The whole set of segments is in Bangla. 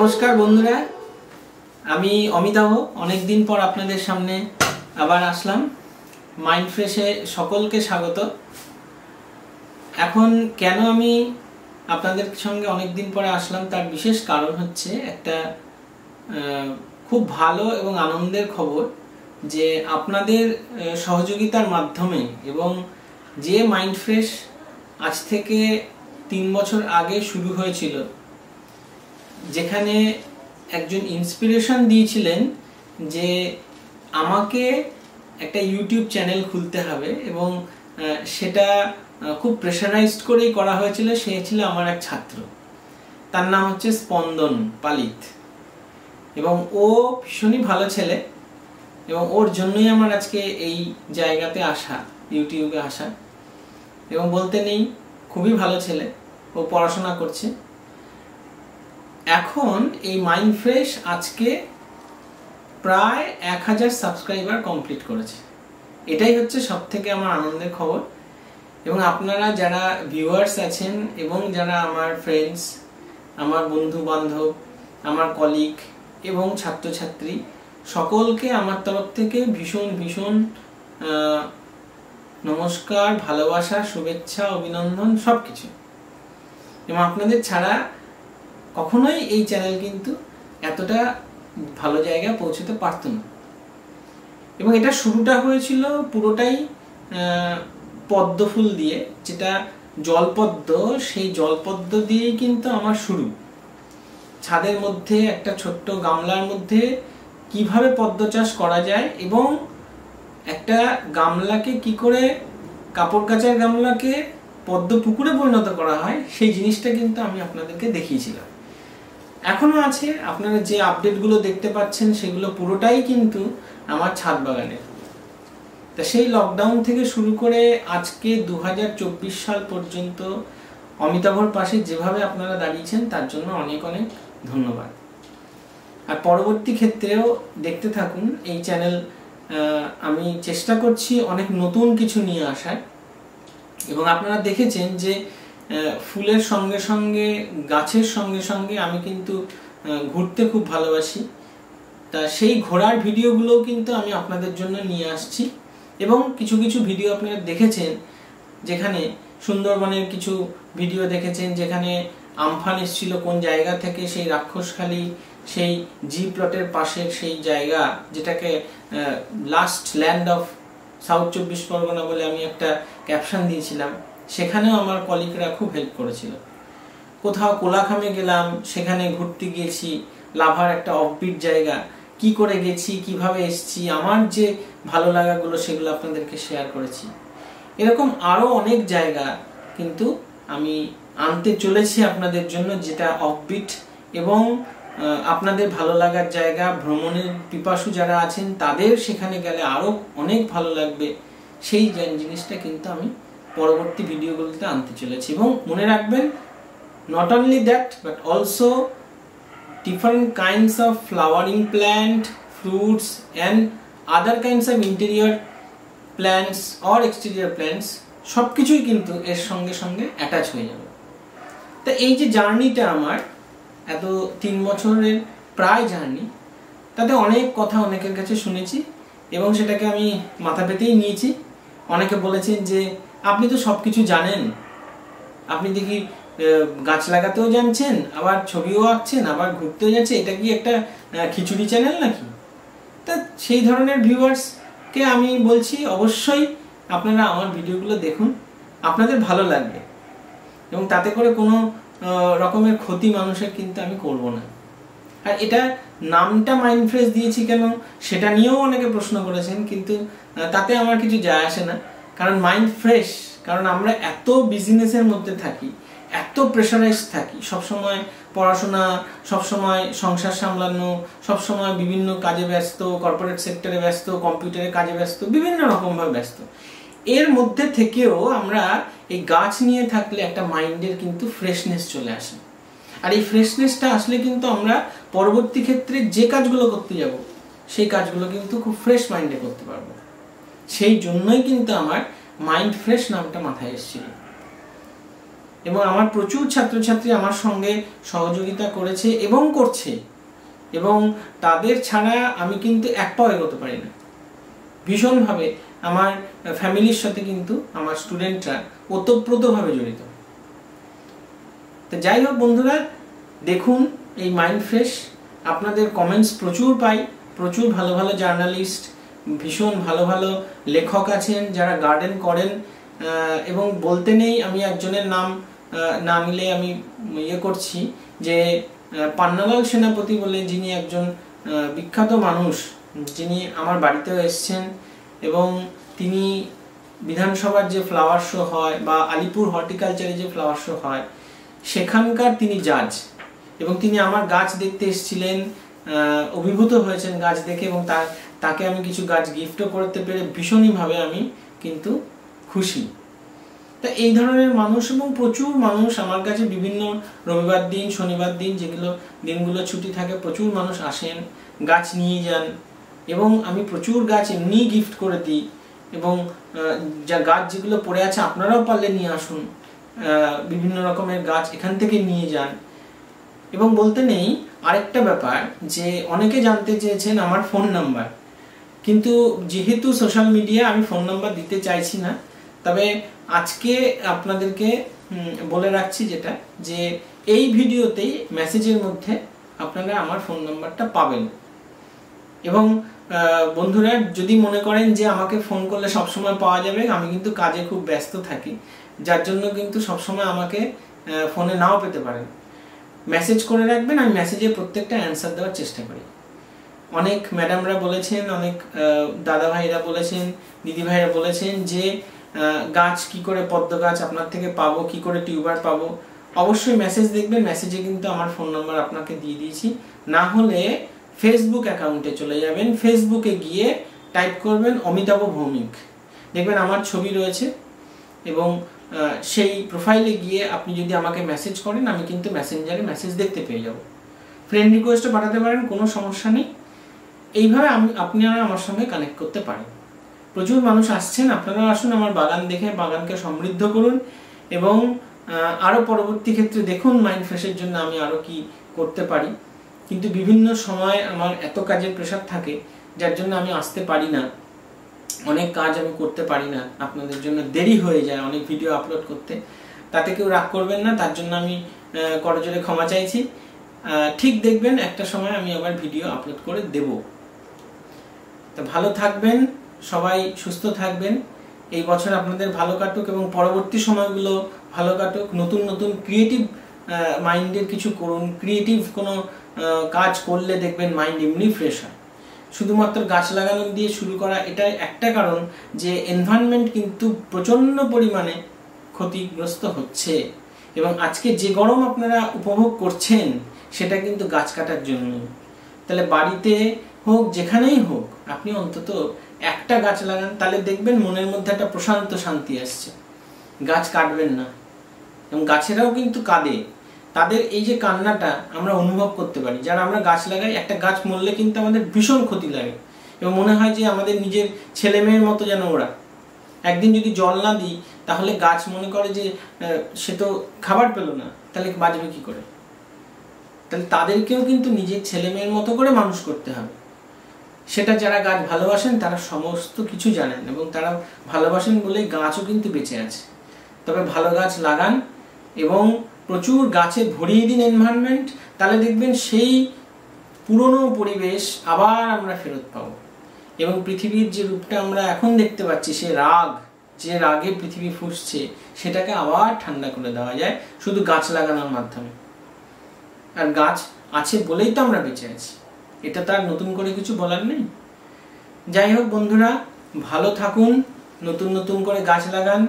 নমস্কার বন্ধুরা, আমি অমিতাভ অনেক দিন পর আপনাদের সামনে আবার আসলাম। মাইন্ড ফ্রেশে সকলকে স্বাগত। এখন কেন আমি আপনাদের সঙ্গে অনেক দিন পরে আসলাম তার বিশেষ কারণ হচ্ছে একটা খুব ভালো এবং আনন্দের খবর যে আপনাদের সহযোগিতার মাধ্যমে এবং যে মাইন্ড ফ্রেশ আজ থেকে 3 বছর আগে শুরু হয়েছিল, যেখানে একজন ইন্সপিরেশন দিয়েছিলেন যে আমাকে একটা ইউটিউব চ্যানেল খুলতে হবে এবং সেটা খুব প্রেশারাইজড করেই করা হয়েছিল। সে ছিল আমার এক ছাত্র, তার নাম হচ্ছে স্পন্দন পালিত, এবং ও ভীষণই ভালো ছেলে এবং ওর জন্যই আমার আজকে এই জায়গাতে আসা, ইউটিউবে আসা। এবং বলতে নেই, খুবই ভালো ছেলে, ও পড়াশোনা করছে। এখন এই মাইন্ড ফ্রেশ আজকে প্রায় 1000 সাবস্ক্রাইবার কমপ্লিট করেছে। এটাই হচ্ছে সব থেকে আমার আনন্দের খবর। এবং আপনারা যারা ভিউয়ার্স আছেন এবং যারা আমার ফ্রেন্ডস, আমার বন্ধু বান্ধব, আমার কলিগ এবং ছাত্রছাত্রী, সকলকে আমার তরফ থেকে ভীষণ ভীষণ নমস্কার, ভালোবাসা, শুভেচ্ছা, অভিনন্দন, সব কিছু। এবং আপনাদের ছাড়া কখনোই এই চ্যানেল কিন্তু এতটা ভালো জায়গায় পৌঁছতে পারত না। এবং এটা শুরুটা হয়েছিল পুরোটাই পদ্মফুল দিয়ে, যেটা জলপদ্ম, সেই জলপদ্ম দিয়েই কিন্তু আমার শুরু। ছাদের মধ্যে একটা ছোট্ট গামলার মধ্যে কিভাবে পদ্ম চাষ করা যায় এবং একটা গামলাকে কি করে, কাপড় কাচার গামলাকে পদ্ম পুকুরে পরিণত করা হয়, সেই জিনিসটা কিন্তু আমি আপনাদেরকে দেখিয়েছিলাম। এখনো আছে, আপনারা যে আপডেটগুলো দেখতে পাচ্ছেন সেগুলো পুরোটাই কিন্তু আমার ছাদ বাগানের। তা সেই লকডাউন থেকে শুরু করে আজকে 2024 সাল পর্যন্ত অমিতাভর পাশে যেভাবে আপনারা দাঁড়িয়েছেন তার জন্য অনেক অনেক ধন্যবাদ। আর পরবর্তী ক্ষেত্রেও দেখতে থাকুন এই চ্যানেল। আমি চেষ্টা করছি অনেক নতুন কিছু নিয়ে আসার। এবং আপনারা দেখেছেন যে ফুলের সঙ্গে সঙ্গে, গাছের সঙ্গে সঙ্গে আমি কিন্তু ঘুরতে খুব ভালোবাসি। তা সেই ঘোরার ভিডিওগুলোও কিন্তু আমি আপনাদের জন্য নিয়ে আসছি। এবং কিছু কিছু ভিডিও আপনারা দেখেছেন, যেখানে সুন্দরবনের কিছু ভিডিও দেখেছেন, যেখানে আমফান এসেছিল কোন জায়গা থেকে, সেই রাক্ষসখালী, সেই জি প্লটের পাশের সেই জায়গা, যেটাকে last land of south 24 Pargana বলে আমি একটা ক্যাপশন দিয়েছিলাম। সেখানেও আমার কলিগরা খুব হেল্প করেছিল। কোথাও কোলাখামে গেলাম, সেখানে ঘুরতে গিয়েছি, লাভার একটা অফবিট জায়গা, কি করে গেছি, কিভাবে এসেছি, আমার যে ভালো লাগাগুলো সেগুলো আপনাদেরকে শেয়ার করেছি। এরকম আরও অনেক জায়গা কিন্তু আমি আনতে চলেছি আপনাদের জন্য, যেটা অফবিট এবং আপনাদের ভালো লাগার জায়গা। ভ্রমণের পিপাসু যারা আছেন তাদের সেখানে গেলে আরও অনেক ভালো লাগবে, সেই জিনিসটা কিন্তু আমি পরবর্তী ভিডিওগুলোতে আনতে চলেছি। এবং মনে রাখবেন, not only that but also different kinds of flowering plant, fruits and other kinds of interior plants or exterior plants, সব কিছুই কিন্তু এর সঙ্গে সঙ্গে অ্যাটাচ হয়ে যাবে। তা এই যে জার্নিটা আমার এত 3 বছরের প্রায় জার্নি, তাতে অনেক কথা অনেকের কাছে শুনেছি এবং সেটাকে আমি মাথা পেতেই নিয়েছি। অনেকে বলেছেন যে আপনি তো সব কিছু জানেন, আপনি দেখি গাছ লাগাতেও জানছেন, আবার ছবিও আঁকছেন, আবার ঘুরতেও যাচ্ছে, এটা কি একটা খিচুড়ি চ্যানেল নাকি? তা সেই ধরনের ভিউয়ার্সকে আমি বলছি, অবশ্যই আপনারা আমার ভিডিওগুলো দেখুন, আপনাদের ভালো লাগবে এবং তাতে করে কোনো রকমের ক্ষতি মানুষের কিন্তু আমি করব না। আর এটা নামটা মাইন্ড ফ্রেশ দিয়েছি কেন, সেটা নিয়েও অনেকে প্রশ্ন করেছেন, কিন্তু তাতে আমার কিছু যায় আসে না। কারণ মাইন্ড ফ্রেশ, কারণ আমরা এত বিজনেসের মধ্যে থাকি, এত প্রেশারাইজ থাকি, সবসময় পড়াশোনা, সবসময় সংসার সামলানো, সবসময় বিভিন্ন কাজে ব্যস্ত, কর্পোরেট সেক্টরে ব্যস্ত, কম্পিউটারের কাজে ব্যস্ত, বিভিন্ন রকমভাবে ব্যস্ত। এর মধ্যে থেকেও আমরা এই গাছ নিয়ে থাকলে একটা মাইন্ডের কিন্তু ফ্রেশনেস চলে আসে। আর এই ফ্রেশনেসটা আসলে কিন্তু আমরা পরবর্তী ক্ষেত্রে যে কাজগুলো করতে যাব, সেই কাজগুলো কিন্তু খুব ফ্রেশ মাইন্ডে করতে পারবো। সেই জন্যই কিন্তু আমার মাইন্ড ফ্রেশ নামটা মাথায় এসেছিল। এবং আমার প্রচুর ছাত্রছাত্রী আমার সঙ্গে সহযোগিতা করেছে এবং করছে, এবং তাদের ছাড়া আমি কিন্তু এক পাও এগোতে পারি না। ভীষণভাবে আমার ফ্যামিলির সাথে কিন্তু আমার স্টুডেন্টরা ওতপ্রোতভাবে জড়িত। তো যাই হোক বন্ধুরা, দেখুন এই মাইন্ড ফ্রেশ, আপনাদের কমেন্টস প্রচুর পাই, প্রচুর ভালো ভালো জার্নালিস্ট, ভীষণ ভালো ভালো লেখক আছেন যারা গার্ডেন করেন, এবং বলতে নেই আমি একজনের নাম না নিলে আমি করছি যে পান্নালাল সেনাপতি বলে, যিনি একজন বিখ্যাত মানুষ, যিনি আমার বাড়িতেও এসছেন, এবং তিনি বিধানসভার যে ফ্লাওয়ার শো হয় বা আলিপুর হর্টিকালচারে যে ফ্লাওয়ার শো হয় সেখানকার তিনি জাজ, এবং তিনি আমার গাছ দেখতে এসেছিলেন, অভিভূত হয়েছেন গাছ দেখে, এবং তাকে আমি কিছু গাছ গিফটও করতে পেরে ভীষণইভাবে আমি কিন্তু খুশি। তা এই ধরনের মানুষ, এবং প্রচুর মানুষ আমার কাছে বিভিন্ন রবিবার দিন, শনিবার দিন, যেগুলো দিনগুলো ছুটি থাকে, প্রচুর মানুষ আসেন, গাছ নিয়ে যান, এবং আমি প্রচুর গাছ এমনি গিফট করে দিই, এবং যা গাছ যেগুলো পড়ে আছে আপনারাও পারলে নিয়ে আসুন, বিভিন্ন রকমের গাছ এখান থেকে নিয়ে যান। এবং বলতে নেই আরেকটা ব্যাপার, যে অনেকে জানতে চেয়েছেন আমার ফোন নাম্বার, কিন্তু যেহেতু সোশ্যাল মিডিয়া আমি ফোন নাম্বার দিতে চাইছি না, তবে আজকে আপনাদেরকে বলে রাখছি যেটা, যে এই ভিডিওতেই মেসেজের মধ্যে আপনারা আমার ফোন নাম্বারটা পাবেন। এবং বন্ধুরা যদি মনে করেন যে আমাকে ফোন করলে সবসময় পাওয়া যাবে, আমি কিন্তু কাজে খুব ব্যস্ত থাকি, যার জন্য কিন্তু সবসময় আমাকে ফোনে নাও পেতে পারেন। মেসেজ করে রাখবেন, আমি মেসেজে প্রত্যেকটা অ্যান্সার দেওয়ার চেষ্টা করি। অনেক ম্যাডামরা বলেছেন, অনেক দাদা ভাইরা বলেছেন, দিদি ভাইরা বলেছেন যে গাছ কি করে, পদ্ম গাছ আপনার থেকে পাবো, কি করে টিউবার পাবো। অবশ্যই মেসেজ দেখবেন, মেসেজে কিন্তু আমার ফোন নাম্বার আপনাকে দিয়ে দিয়েছি। না হলে ফেসবুক অ্যাকাউন্টে চলে যাবেন, ফেসবুকে গিয়ে টাইপ করবেন অমিতাভ ভৌমিক, দেখবেন আমার ছবি রয়েছে, এবং সেই প্রোফাইলে গিয়ে আপনি যদি আমাকে মেসেজ করেন, আমি কিন্তু মেসেঞ্জারে মেসেজ দেখতে পেয়ে যাব। ফ্রেন্ড রিকোয়েস্টও পাঠাতে পারেন, কোনো সমস্যা নেই। এইভাবে আপনারা আমার সঙ্গে কানেক্ট করতে পারেন। প্রচুর মানুষ আসছেন, আপনারা আসুন আমার বাগান দেখে বাগানকে সমৃদ্ধ করুন, এবং আরও পরবর্তী ক্ষেত্রে দেখুন মাইন্ড ফ্রেশের জন্য আমি আরও কি করতে পারি। কিন্তু বিভিন্ন সময় আমার এত কাজের প্রেশার থাকে, যার জন্য আমি আসতে পারি না, অনেক কাজ আমি করতে পারি না, আপনাদের জন্য দেরি হয়ে যায় অনেক ভিডিও আপলোড করতে। তাতে কেউ রাগ করবেন না, তার জন্য আমি করজোরে ক্ষমা চাইছি। ঠিক দেখবেন একটা সময় আমি আবার ভিডিও আপলোড করে দেব। তো ভালো থাকবেন সবাই, সুস্থ থাকবেন। এই বছর আপনাদের ভালো কাটুক, এবং পরবর্তী সময়গুলো ভালো কাটুক। নতুন নতুন ক্রিয়েটিভ মাইন্ডের কিছু করুন, ক্রিয়েটিভ কোনো কাজ করলে দেখবেন মাইন্ড এমনি ফ্রেশ হয়। শুধুমাত্র গাছ লাগানো দিয়ে শুরু করা, এটা একটা কারণ যে এনভায়রনমেন্ট কিন্তু প্রচণ্ড পরিমাণে ক্ষতিগ্রস্ত হচ্ছে, এবং আজকে যে গরম আপনারা উপভোগ করছেন সেটা কিন্তু গাছ কাটার জন্য। তাহলে বাড়িতে হোক, যেখানেই হোক, আপনি অন্তত একটা গাছ লাগান, তাহলে দেখবেন মনের মধ্যে একটা প্রশান্ত শান্তি আসছে। গাছ কাটবেন না, এবং গাছেরাও কিন্তু কাঁদে, তাদের এই যে কান্নাটা আমরা অনুভব করতে পারি যারা আমরা গাছ লাগাই। একটা গাছ মরলে কিন্তু আমাদের ভীষণ ক্ষতি লাগে, এবং মনে হয় যে আমাদের নিজের ছেলে মেয়ের মতো যেন ওরা। একদিন যদি জল না দিই তাহলে গাছ মনে করে যে সে তো খাবার পেল না, তাহলে বাঁচবে কি করে। তাহলে তাদেরকেও কিন্তু নিজের ছেলে মেয়ের মতো করে মানুষ করতে হবে। সেটা যারা গাছ ভালোবাসেন তারা সমস্ত কিছু জানেন, এবং তারা ভালোবাসেন বলে গাছও কিন্তু বেঁচে আছে। তবে ভালো গাছ লাগান এবং প্রচুর গাছে ভরিয়ে দিন এনভায়রনমেন্ট, তাহলে দেখবেন সেই পুরনো পরিবেশ আবার আমরা ফেরত পাবো। এবং পৃথিবীর যে রূপটা আমরা এখন দেখতে পাচ্ছি, সে রাগ, যে রাগে পৃথিবী ফুঁসছে, সেটাকে আবার ঠান্ডা করে দেওয়া যায় শুধু গাছ লাগানোর মাধ্যমে। আর গাছ আছে বলেই তো আমরা বেঁচে আছি, এটা তার নতুন করে কিছু বলার নেই। যাই হোক বন্ধুরা, ভালো থাকুন, নতুন নতুন করে গাছ লাগান,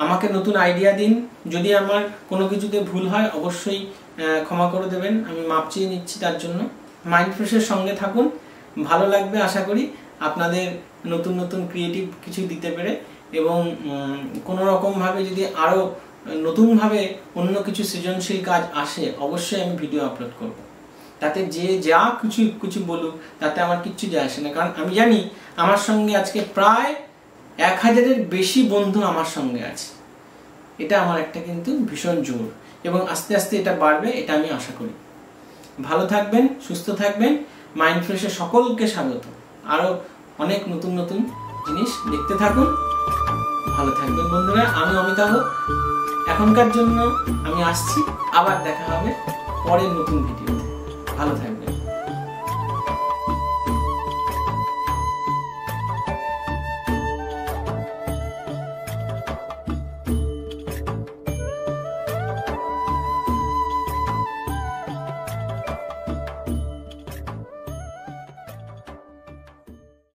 আমাকে নতুন আইডিয়া দিন। যদি আমার কোনো কিছুতে ভুল হয় অবশ্যই ক্ষমা করে দেবেন, আমি মাপ চেয়ে নিচ্ছি তার জন্য। মাইন্ড ফ্রেশের সঙ্গে থাকুন, ভালো লাগবে আশা করি আপনাদের নতুন নতুন ক্রিয়েটিভ কিছু দিতে পেরে, এবং কোনো রকমভাবে যদি আরও নতুনভাবে অন্য কিছু সৃজনশীল কাজ আসে অবশ্যই আমি ভিডিও আপলোড করব। তাতে যে যা কিছু বলুক তাতে আমার কিচ্ছু যায় আসে না, কারণ আমি জানি আমার সঙ্গে আজকে প্রায় 1000-এর বেশি বন্ধু আমার সঙ্গে আছে। এটা আমার একটা কিন্তু ভীষণ জোর, এবং আস্তে আস্তে এটা বাড়বে, এটা আমি আশা করি। ভালো থাকবেন, সুস্থ থাকবেন। মাইন্ড ফ্রেশে সকলকে স্বাগত। আরও অনেক নতুন নতুন জিনিস দেখতে থাকুন। ভালো থাকবেন বন্ধুরা। আমি অমিতাভ, এখনকার জন্য আমি আসছি। আবার দেখা হবে পরের নতুন ভিডিওতে। ভালো থাকবেন।